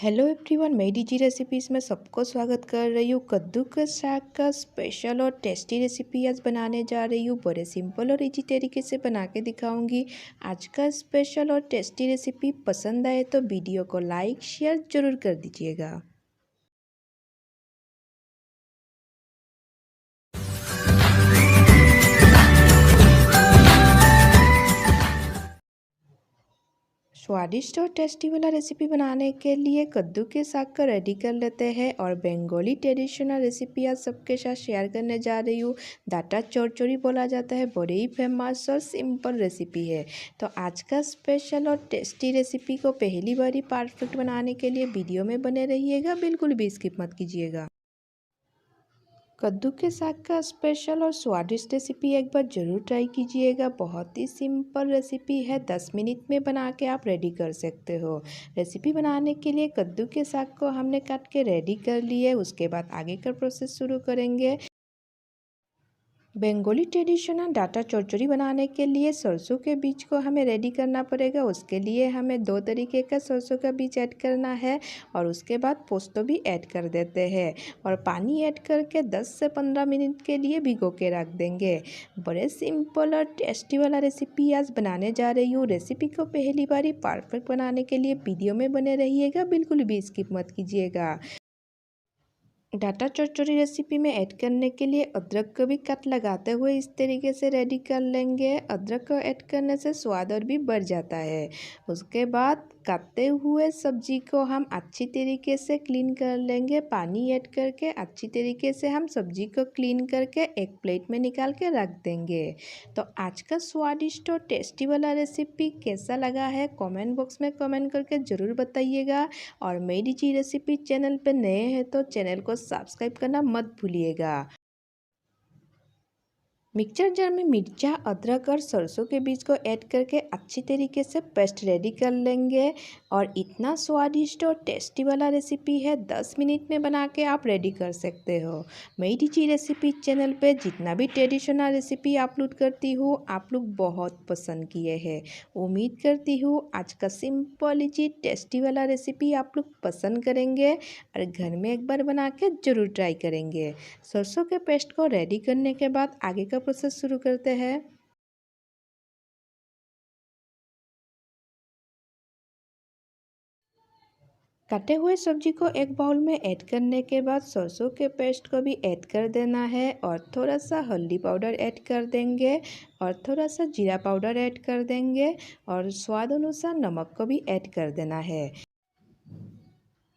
Hello everyone, मैं DG recipes में सबको स्वागत कर रही हूँ। कद्दू के साग का स्पेशल और टेस्टी रेसिपी आज बनाने जा रही हूँ। बड़े सिंपल और इजी तरीके से बना के दिखाऊंगी। आज का स्पेशल और टेस्टी रेसिपी पसंद आए तो वीडियो को लाइक शेयर ज़रूर कर दीजिएगा। स्वादिष्ट और टेस्टी वाला रेसिपी बनाने के लिए कद्दू के साग का रेडी कर लेते हैं और बंगाली ट्रेडिशनल रेसिपी आज सबके साथ शेयर करने जा रही हूँ। डाटा चौरचौरी बोला जाता है, बड़ी ही फेमस और सिंपल रेसिपी है। तो आज का स्पेशल और टेस्टी रेसिपी को पहली बार ही परफेक्ट बनाने के लिए वीडियो में बने रहिएगा, बिल्कुल भी स्किप मत कीजिएगा। कद्दू के साग का स्पेशल और स्वादिष्ट रेसिपी एक बार ज़रूर ट्राई कीजिएगा। बहुत ही सिंपल रेसिपी है, 10 मिनट में बना के आप रेडी कर सकते हो। रेसिपी बनाने के लिए कद्दू के साग को हमने काट के रेडी कर लिए। उसके बाद आगे का प्रोसेस शुरू करेंगे। बंगाली ट्रेडिशनल डाटा चौरचौरी बनाने के लिए सरसों के बीज को हमें रेडी करना पड़ेगा। उसके लिए हमें 2 तरीके का सरसों का बीज ऐड करना है और उसके बाद पोस्तो भी ऐड कर देते हैं और पानी ऐड करके 10 से 15 मिनट के लिए भिगो के रख देंगे। बड़े सिंपल और टेस्टी वाला रेसिपी आज बनाने जा रही हूँ। रेसिपी को पहली बार ही परफेक्ट बनाने के लिए वीडियो में बने रहिएगा, बिल्कुल भी स्किप मत कीजिएगा। डाटा चौरचौरी रेसिपी में ऐड करने के लिए अदरक को भी कट लगाते हुए इस तरीके से रेडी कर लेंगे। अदरक को ऐड करने से स्वाद और भी बढ़ जाता है। उसके बाद काटते हुए सब्जी को हम अच्छी तरीके से क्लीन कर लेंगे। पानी ऐड करके अच्छी तरीके से हम सब्जी को क्लीन करके एक प्लेट में निकाल के रख देंगे। तो आज का स्वादिष्ट और टेस्टी वाला रेसिपी कैसा लगा है कमेंट बॉक्स में कमेंट करके ज़रूर बताइएगा। और मेरी जी रेसिपी चैनल पे नए हैं तो चैनल को सब्सक्राइब करना मत भूलिएगा। मिक्सचर जार में मिर्चा, अदरक और सरसों के बीज को ऐड करके अच्छी तरीके से पेस्ट रेडी कर लेंगे। और इतना स्वादिष्ट और टेस्टी वाला रेसिपी है, 10 मिनट में बना के आप रेडी कर सकते हो। मेरी जी रेसिपी चैनल पे जितना भी ट्रेडिशनल रेसिपी अपलोड करती हूँ आप लोग बहुत पसंद किए हैं। उम्मीद करती हूँ आज का सिंपल इजी टेस्टी वाला रेसिपी आप लोग पसंद करेंगे और घर में एक बार बना के ज़रूर ट्राई करेंगे। सरसों के पेस्ट को रेडी करने के बाद आगे का प्रोसेस शुरू करते हैं। काटे हुए सब्जी को एक बाउल में ऐड करने के बाद सरसों के पेस्ट को भी ऐड कर देना है और थोड़ा सा हल्दी पाउडर ऐड कर देंगे और थोड़ा सा जीरा पाउडर ऐड कर देंगे और स्वाद अनुसार नमक को भी ऐड कर देना है।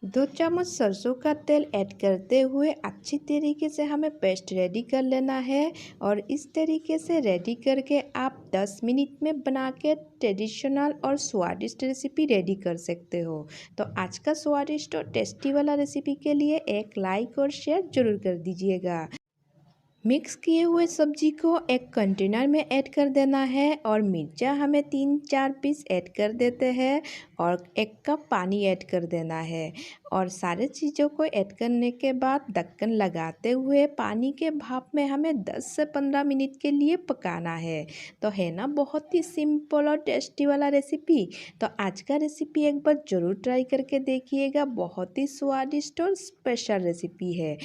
2 चम्मच सरसों का तेल ऐड करते हुए अच्छी तरीके से हमें पेस्ट रेडी कर लेना है। और इस तरीके से रेडी करके आप 10 मिनट में बना के ट्रेडिशनल और स्वादिष्ट रेसिपी रेडी कर सकते हो। तो आज का स्वादिष्ट और टेस्टी वाला रेसिपी के लिए एक लाइक और शेयर ज़रूर कर दीजिएगा। मिक्स किए हुए सब्जी को एक कंटेनर में ऐड कर देना है और मिर्चा हमें 3-4 पीस ऐड कर देते हैं और 1 कप पानी ऐड कर देना है। और सारे चीज़ों को ऐड करने के बाद ढक्कन लगाते हुए पानी के भाप में हमें 10 से 15 मिनट के लिए पकाना है। तो है ना बहुत ही सिंपल और टेस्टी वाला रेसिपी। तो आज का रेसिपी एक बार ज़रूर ट्राई करके देखिएगा, बहुत ही स्वादिष्ट और स्पेशल रेसिपी है।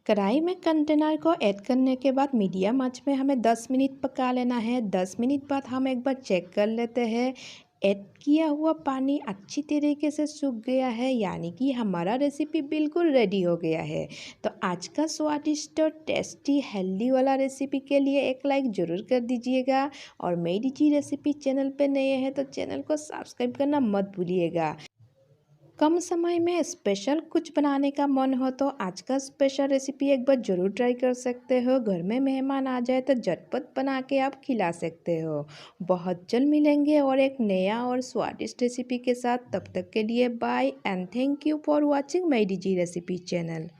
कढ़ाई में कंटेनर को ऐड करने के बाद मीडियम आंच में हमें 10 मिनट पका लेना है। 10 मिनट बाद हम एक बार चेक कर लेते हैं। ऐड किया हुआ पानी अच्छी तरीके से सूख गया है, यानी कि हमारा रेसिपी बिल्कुल रेडी हो गया है। तो आज का स्वादिष्ट और टेस्टी हेल्दी वाला रेसिपी के लिए एक लाइक ज़रूर कर दीजिएगा। और मेरी जी रेसिपी चैनल पे नए हैं तो चैनल को सब्सक्राइब करना मत भूलिएगा। कम समय में स्पेशल कुछ बनाने का मन हो तो आज का स्पेशल रेसिपी एक बार ज़रूर ट्राई कर सकते हो। घर में मेहमान आ जाए तो झटपट बना के आप खिला सकते हो। बहुत जल्द मिलेंगे और एक नया और स्वादिष्ट रेसिपी के साथ। तब तक के लिए bye and thank you for watching my DG recipe channel.